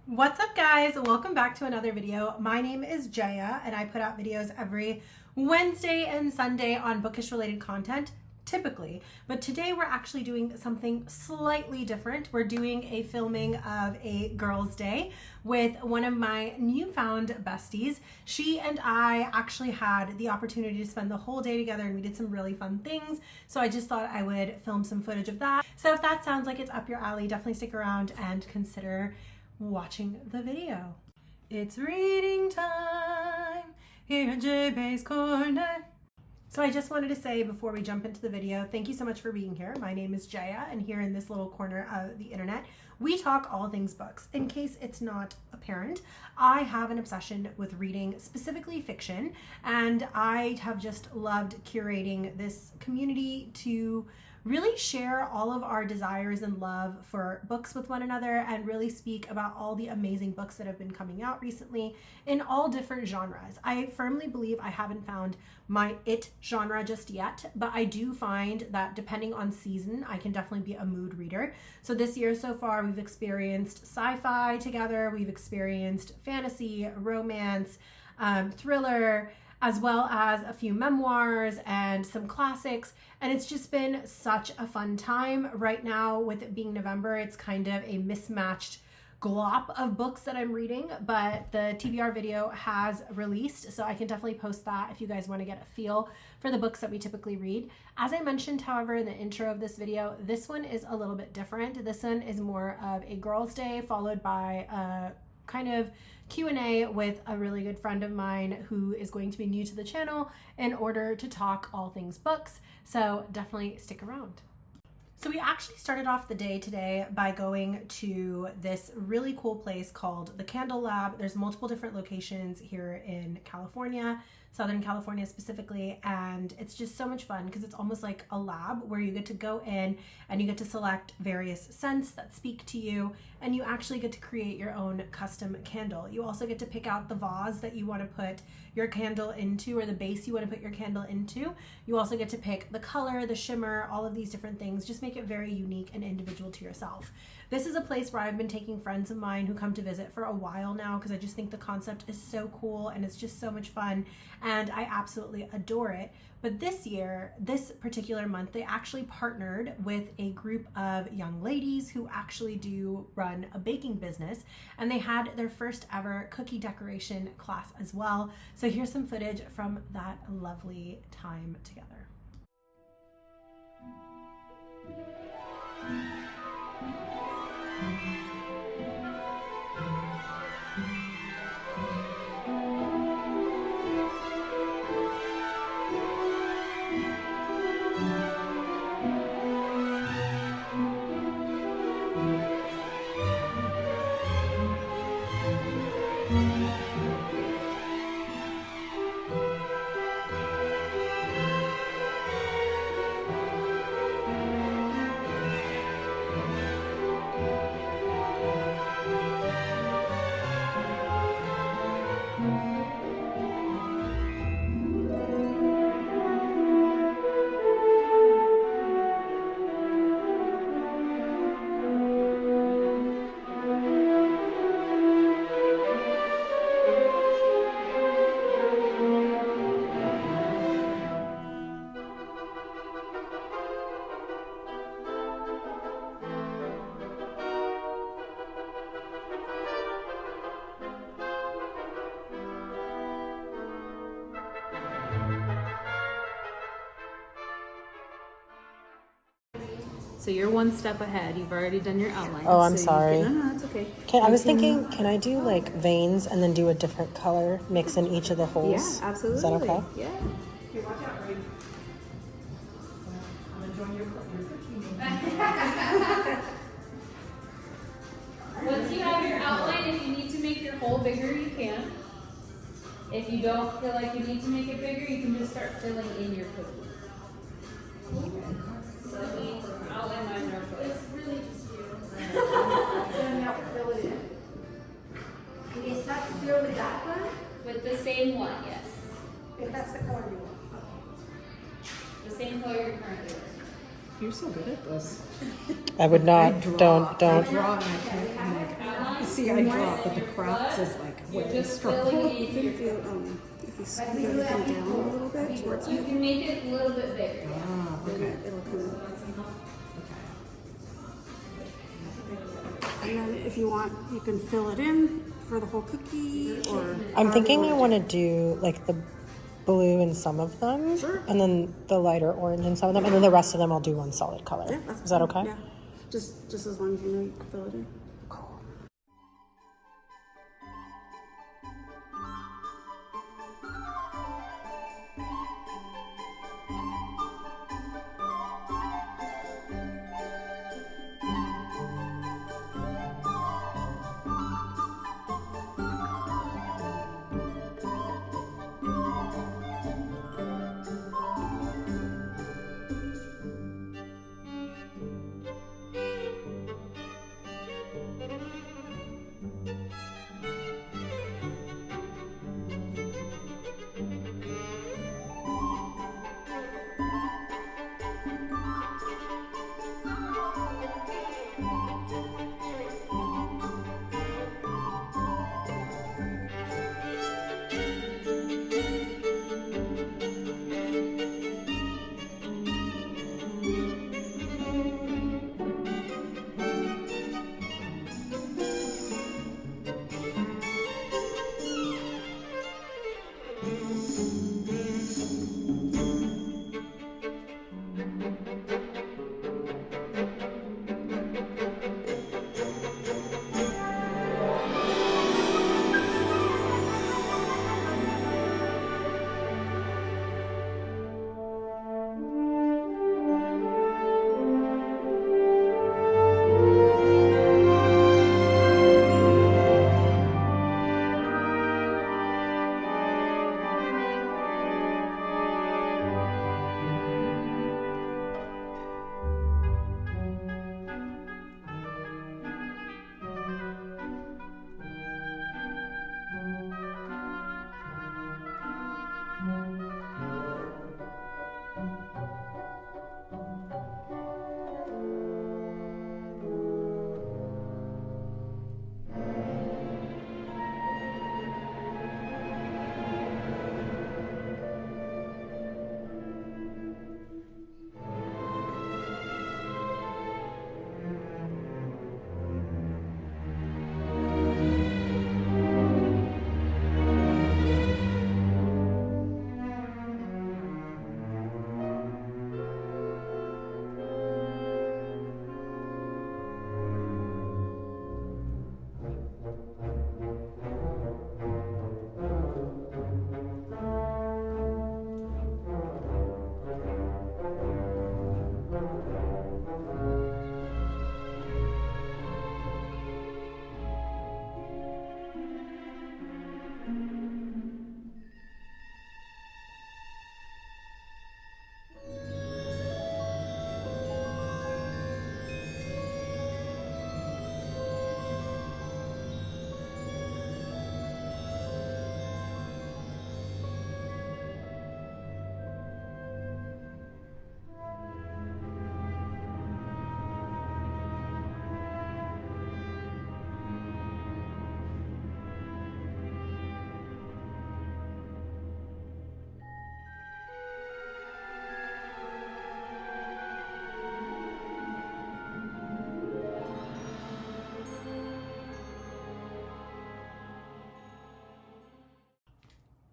What's up, guys? Welcome back to another video. My name is Jaya and I put out videos every Wednesday and Sunday on bookish related content, typically. But today we're actually doing something slightly different. We're doing a filming of a girls' day with one of my newfound besties. She and I actually had the opportunity to spend the whole day together and we did some really fun things. So I just thought I would film some footage of that. So if that sounds like it's up your alley, definitely stick around and consider watching the video. It's reading time here at J-Bay's Corner. So I just wanted to say before we jump into the video, thank you so much for being here. My name is Jaya, and here in this little corner of the internet, we talk all things books. In case it's not apparent, I have an obsession with reading, specifically fiction, and I have just loved curating this community to really share all of our desires and love for books with one another and really speak about all the amazing books that have been coming out recently in all different genres. I firmly believe I haven't found my it genre just yet, but I do find that depending on season, I can definitely be a mood reader. So this year so far, we've experienced sci-fi together, we've experienced fantasy, romance, thriller, as well as a few memoirs and some classics. And it's just been such a fun time. Right now, with it being November, it's kind of a mismatched glop of books that I'm reading, but the TBR video has released, so I can definitely post that if you guys want to get a feel for the books that we typically read. As I mentioned, however, in the intro of this video, this one is a little bit different. This one is more of a girls' day followed by a kind of Q&A with a really good friend of mine who is going to be new to the channel in order to talk all things books. So definitely stick around. So we actually started off the day today by going to this really cool place called the Candle Lab. There's multiple different locations here in California, Southern California specifically, and it's just so much fun because it's almost like a lab where you get to go in and you get to select various scents that speak to you, and you actually get to create your own custom candle. You also get to pick out the vase that you want to put your candle into, or the base you want to put your candle into. You also get to pick the color, the shimmer, all of these different things. Just make it very unique and individual to yourself. This is a place where I've been taking friends of mine who come to visit for a while now because I just think the concept is so cool and it's just so much fun, and I absolutely adore it. But this year, this particular month, they actually partnered with a group of young ladies who actually do run a baking business, and they had their first ever cookie decoration class as well. So here's some footage from that lovely time together. So you're one step ahead. You've already done your outline. Oh, I'm so sorry. No, it's okay. I was thinking, can I do like veins and then do a different color mix in each of the holes? Yeah, absolutely. Is that okay? Yeah. Okay, watch out, Ray. I'm enjoying your cooking. Once you have your outline, if you need to make your hole bigger, you can. If you don't feel like you need to make it bigger, you can just start filling in your cookie. So I'll end mine real quick. It's really just you. Then you have to fill it in. And you start to fill with that one, With the same one, yes. if that's the color you want. The same color you're currently wearing. You're so good at this. I would not. Don't. I draw and I can't. I'm like, you see, I draw, but the crafts is like where I Just struggle. filling it in your If you scoot everything down a little bit towards You me, can make it a little bit bigger. Ah, okay. it'll come. And then if you want, you can fill it in for the whole cookie, or I'm thinking I want to do like the blue in some of them, Sure. and then the lighter orange in some of them, and then the rest of them I'll do one solid color. Yeah, that's Is that fine. okay? Yeah, just as long as you know you can fill it in. Cool.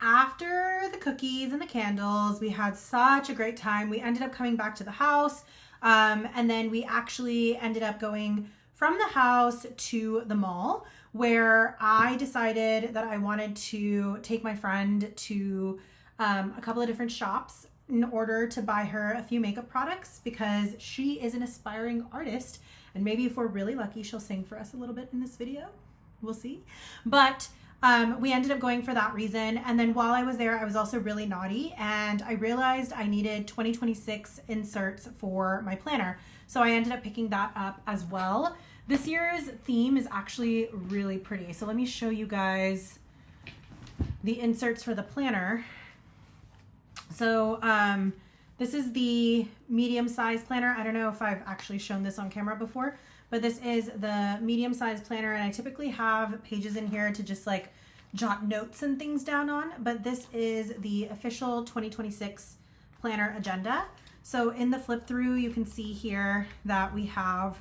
After the cookies and the candles, we had such a great time. We ended up coming back to the house, and then we actually ended up going from the house to the mall, where I decided that I wanted to take my friend to a couple of different shops in order to buy her a few makeup products, because she is an aspiring artist, and maybe if we're really lucky, she'll sing for us a little bit in this video. We'll see. But we ended up going for that reason. And then while I was there, I was also really naughty, and I realized I needed 2026 inserts for my planner. So I ended up picking that up as well. This year's theme is actually really pretty. So let me show you guys the inserts for the planner. So This is the medium size planner. I don't know if I've actually shown this on camera before, but this is the medium size planner, and I typically have pages in here to just like jot notes and things down on, but this is the official 2026 planner agenda. So in the flip through, you can see here that we have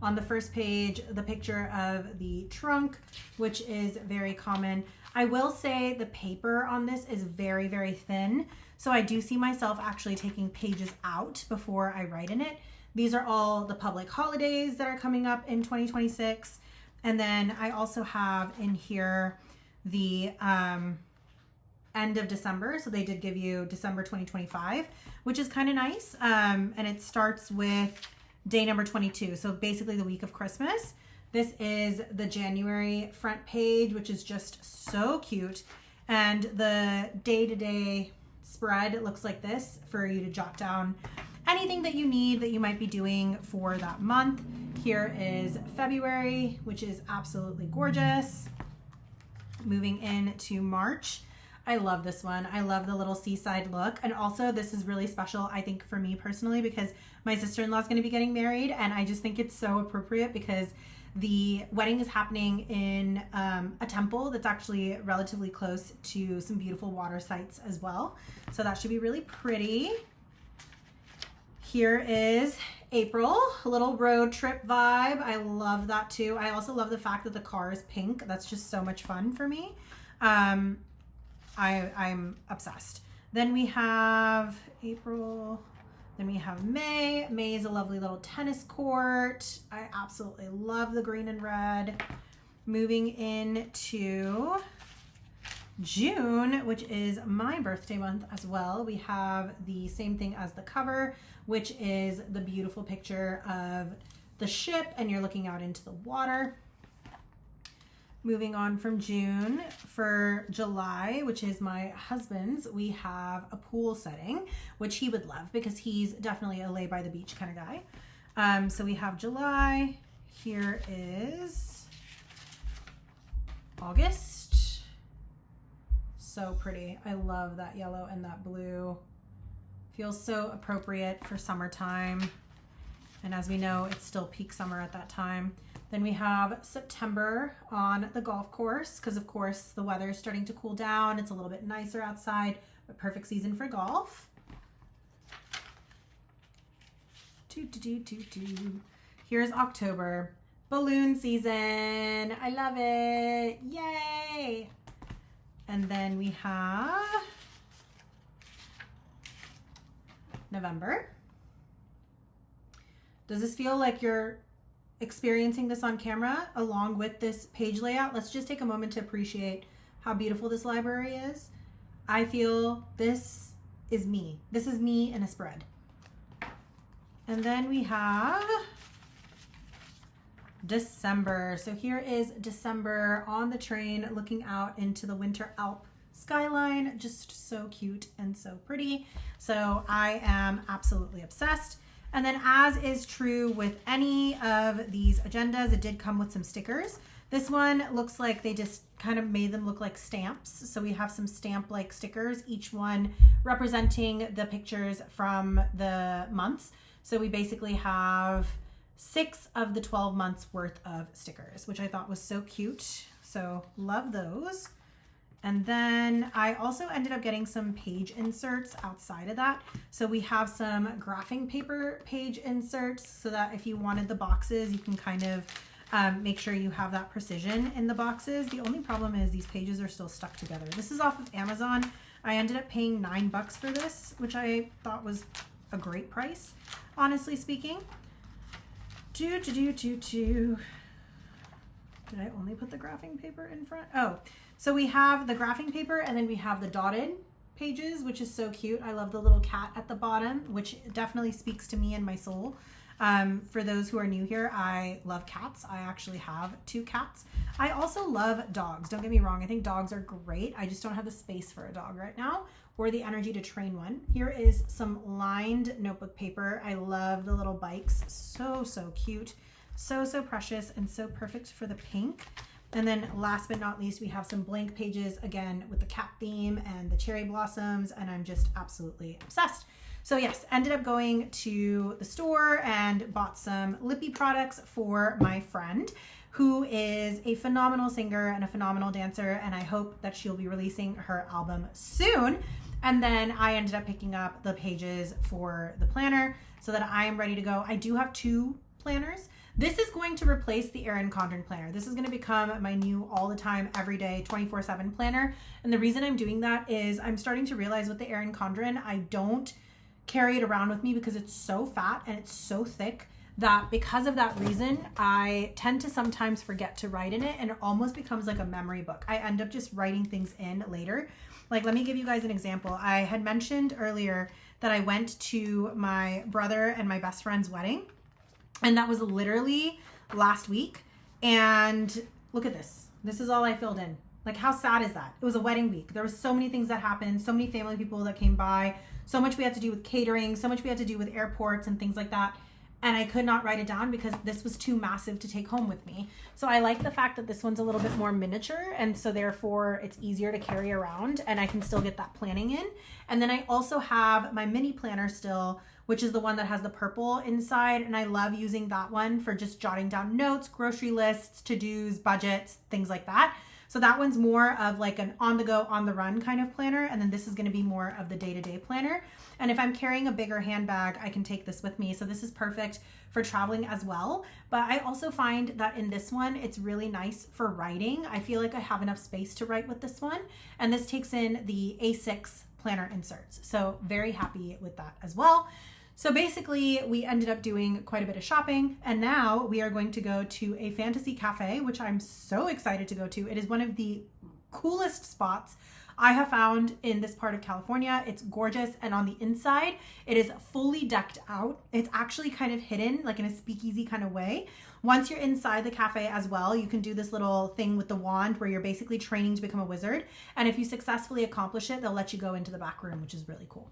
on the first page the picture of the trunk, which is very common. I will say the paper on this is very, very thin. So I do see myself actually taking pages out before I write in it. These are all the public holidays that are coming up in 2026. And then I also have in here the end of December. So they did give you December 2025, which is kind of nice. And it starts with day number 22. So basically the week of Christmas. This is the January front page, which is just so cute. And the day-to-day spread looks like this for you to jot down anything that you need that you might be doing for that month. Here is February, which is absolutely gorgeous. Moving into March. I love this one. I love the little seaside look. And also this is really special, I think, for me personally, because my sister-in-law is going to be getting married, and I just think it's so appropriate because the wedding is happening in a temple that's actually relatively close to some beautiful water sites as well. So that should be really pretty. Here is April, a little road trip vibe. I love that too. I also love the fact that the car is pink. That's just so much fun for me. I'm obsessed. Then we have April. Then we have May. May is a lovely little tennis court. I absolutely love the green and red. Moving into June, which is my birthday month as well, we have the same thing as the cover, which is the beautiful picture of the ship, and you're looking out into the water. Moving on from June, for July, which is my husband's, we have a pool setting, which he would love because he's definitely a lay by the beach kind of guy. So we have July. Here is August. So pretty. I love that yellow and that blue. Feels so appropriate for summertime. And as we know, it's still peak summer at that time. Then we have September on the golf course because, of course, the weather is starting to cool down. It's a little bit nicer outside, but perfect season for golf. Here's October. Balloon season. I love it. Yay! And then we have November. Does this feel like you're experiencing this on camera along with this page layout? Let's just take a moment to appreciate how beautiful this library is. I feel this is me. This is me in a spread. And then we have December. So here is December on the train looking out into the Winter Alp skyline. Just so cute and so pretty. So I am absolutely obsessed. And then, as is true with any of these agendas, it did come with some stickers. This one looks like they just kind of made them look like stamps. So we have some stamp-like stickers, each one representing the pictures from the months. So we basically have 6 of the 12 months worth of stickers, which I thought was so cute. So love those. And then I also ended up getting some page inserts outside of that. So we have some graphing paper page inserts so that if you wanted the boxes, you can kind of make sure you have that precision in the boxes. The only problem is these pages are still stuck together. This is off of Amazon. I ended up paying $9 for this, which I thought was a great price, honestly speaking. Did I only put the graphing paper in front? Oh, so we have the graphing paper and then we have the dotted pages, which is so cute. I love the little cat at the bottom, which definitely speaks to me and my soul. For those who are new here, I love cats. I actually have 2 cats. I also love dogs. Don't get me wrong. I think dogs are great. I just don't have the space for a dog right now or the energy to train one. Here is some lined notebook paper. I love the little bikes. So, so cute. So, so precious and so perfect for the pink. And then last but not least, we have some blank pages again with the cat theme and the cherry blossoms, and I'm just absolutely obsessed. So yes, ended up going to the store and bought some lippy products for my friend, who is a phenomenal singer and a phenomenal dancer, and I hope that she'll be releasing her album soon. And then I ended up picking up the pages for the planner so that I am ready to go. I do have 2 planners. This is going to replace the Erin Condren planner. This is going to become my new all the time, everyday, 24/7 planner. And the reason I'm doing that is I'm starting to realize with the Erin Condren, I don't carry it around with me because it's so fat and it's so thick that because of that reason, I tend to sometimes forget to write in it, and it almost becomes like a memory book. I end up just writing things in later. Like, let me give you guys an example. I had mentioned earlier that I went to my brother and my best friend's wedding, and that was literally last week. And look at this. This is all I filled in. Like, how sad is that? It was a wedding week. There was so many things that happened, so many family people that came by, so much we had to do with catering, so much we had to do with airports and things like that. And I could not write it down because this was too massive to take home with me. So I like the fact that this one's a little bit more miniature, and so therefore it's easier to carry around and I can still get that planning in. And then I also have my mini planner still, which is the one that has the purple inside, and I love using that one for just jotting down notes, grocery lists, to-dos, budgets, things like that. So that one's more of like an on-the-go, on-the-run kind of planner, and then this is going to be more of the day-to-day planner. And if I'm carrying a bigger handbag, I can take this with me. So this is perfect for traveling as well. But I also find that in this one, it's really nice for writing. I feel like I have enough space to write with this one. And this takes in the A6 planner inserts. So very happy with that as well. So basically, we ended up doing quite a bit of shopping, and now we are going to go to a fantasy cafe, which I'm so excited to go to. It is one of the coolest spots I have found in this part of California. It's gorgeous, and on the inside, it is fully decked out. It's actually kind of hidden, like in a speakeasy kind of way. Once you're inside the cafe as well, you can do this little thing with the wand where you're basically training to become a wizard. And if you successfully accomplish it, they'll let you go into the back room, which is really cool.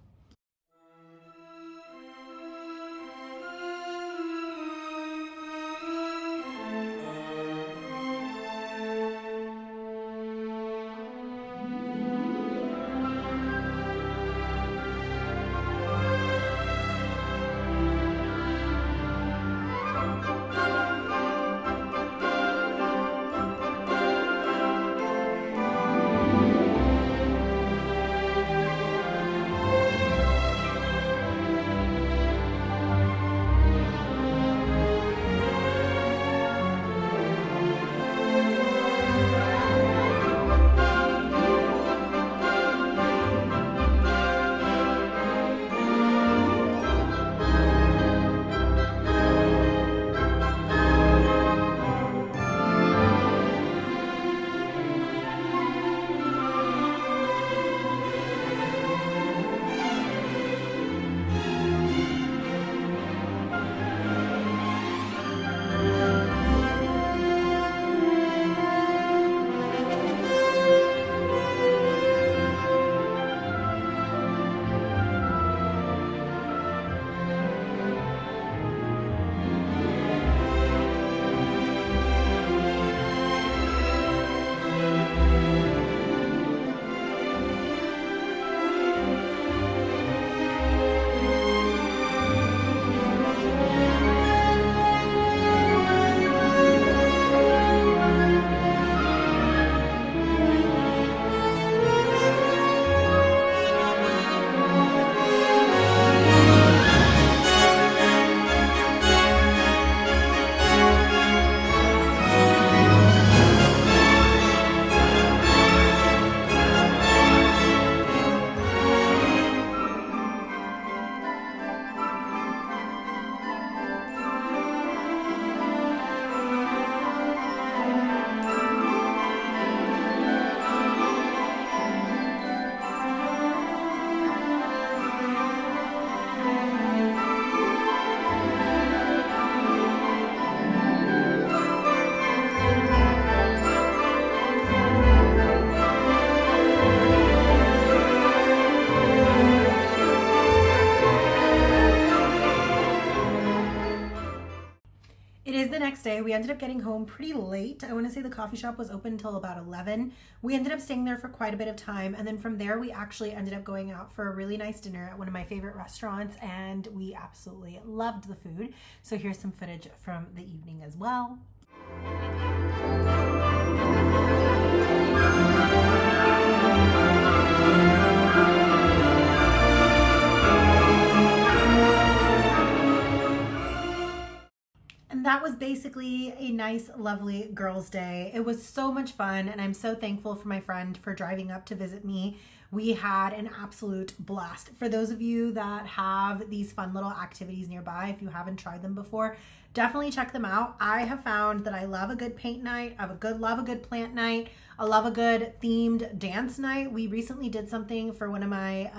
next day, we ended up getting home pretty late. I want to say the coffee shop was open until about 11. We ended up staying there for quite a bit of time. And then from there, we actually ended up going out for a really nice dinner at one of my favorite restaurants. And we absolutely loved the food. So here's some footage from the evening as well. And that was basically a nice, lovely girls' day. It was so much fun, and I'm so thankful for my friend for driving up to visit me. We had an absolute blast. For those of you that have these fun little activities nearby, if you haven't tried them before, definitely check them out. I have found that I love a good paint night, love a good plant night, I love a good themed dance night. We recently did something for one of my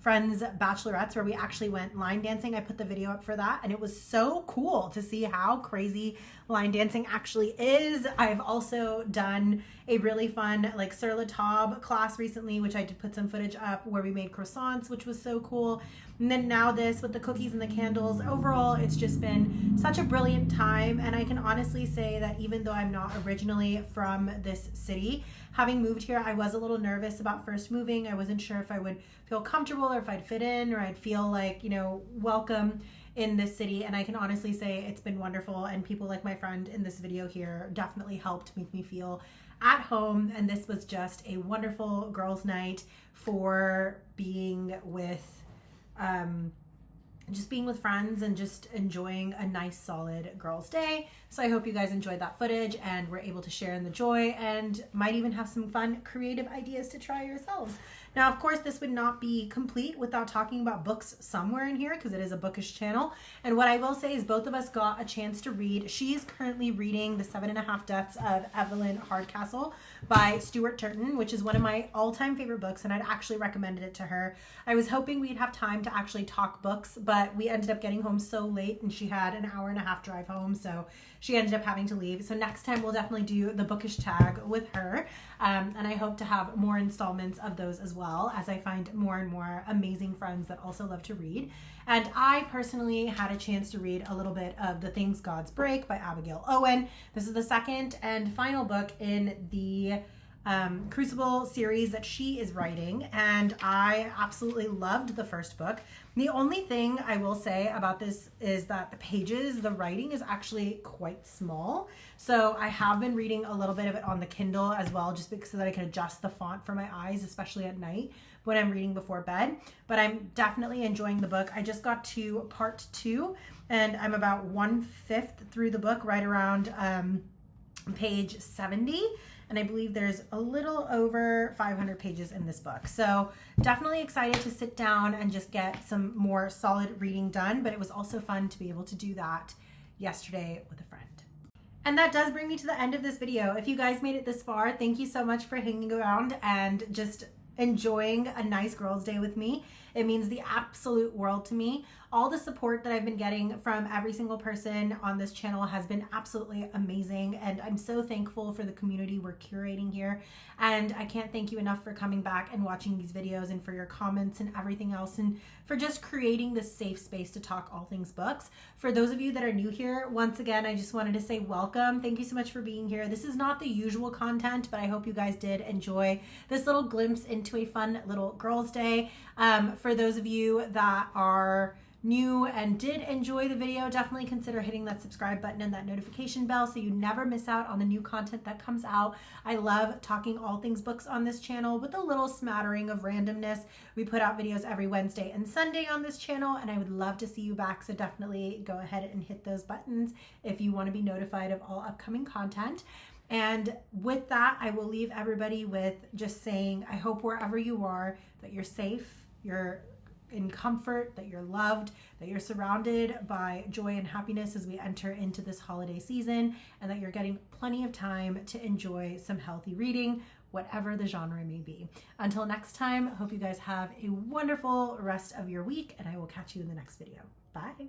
friends' bachelorettes where we actually went line dancing. I put the video up for that, and it was so cool to see how crazy line dancing actually is. I've also done a really fun like sur la table class recently, which I did put some footage up where we made croissants, which was so cool. And then now this with the cookies and the candles. Overall, it's just been such a brilliant time. And I can honestly say that even though I'm not originally from this city, having moved here, I was a little nervous about first moving. I wasn't sure if I would feel comfortable or if I'd fit in or I'd feel like, you know, welcome in this city. And I can honestly say it's been wonderful. And people like my friend in this video here definitely helped make me feel at home. And this was just a wonderful girls' night for being with just being with friends and just enjoying a nice solid girls' day. So I hope you guys enjoyed that footage and were able to share in the joy and might even have some fun creative ideas to try yourselves. Now, of course, this would not be complete without talking about books somewhere in here because it is a bookish channel. And what I will say is both of us got a chance to read. She's currently reading The 7.5 Deaths of Evelyn Hardcastle by Stuart Turton, which is one of my all-time favorite books, and I'd actually recommended it to her. I was hoping we'd have time to actually talk books, but we ended up getting home so late and she had an hour-and-a-half drive home, so she ended up having to leave. So next time we'll definitely do the bookish tag with her, and I hope to have more installments of those as well, as I find more and more amazing friends that also love to read. And I personally had a chance to read a little bit of The Things Gods Break by Abigail Owen. This is the second and final book in the Crucible series that she is writing, and I absolutely loved the first book. The only thing I will say about this is that the writing is actually quite small. So I have been reading a little bit of it on the Kindle as well, just because so that I can adjust the font for my eyes, especially at night when I'm reading before bed. But I'm definitely enjoying the book. I just got to part 2 and I'm about 1/5 through the book, right around page 70. And I believe there's a little over 500 pages in this book. So definitely excited to sit down and just get some more solid reading done. But it was also fun to be able to do that yesterday with a friend. And that does bring me to the end of this video. If you guys made it this far, thank you so much for hanging around and just enjoying a nice girls' day with me. It means the absolute world to me. All the support that I've been getting from every single person on this channel has been absolutely amazing, and I'm so thankful for the community we're curating here. And I can't thank you enough for coming back and watching these videos and for your comments and everything else, and for just creating this safe space to talk all things books. For those of you that are new here, once again, I just wanted to say welcome. Thank you so much for being here. This is not the usual content, but I hope you guys did enjoy this little glimpse into a fun little girls' day. For those of you that are new and did enjoy the video, definitely consider hitting that subscribe button and that notification bell so you never miss out on the new content that comes out. I love talking all things books on this channel with a little smattering of randomness. We put out videos every Wednesday and Sunday on this channel, and I would love to see you back, so definitely go ahead and hit those buttons if you want to be notified of all upcoming content. And with that, I will leave everybody with just saying, I hope wherever you are that you're safe, you're in comfort, that you're loved, that you're surrounded by joy and happiness as we enter into this holiday season, and that you're getting plenty of time to enjoy some healthy reading, whatever the genre may be. Until next time, I hope you guys have a wonderful rest of your week, and I will catch you in the next video. Bye.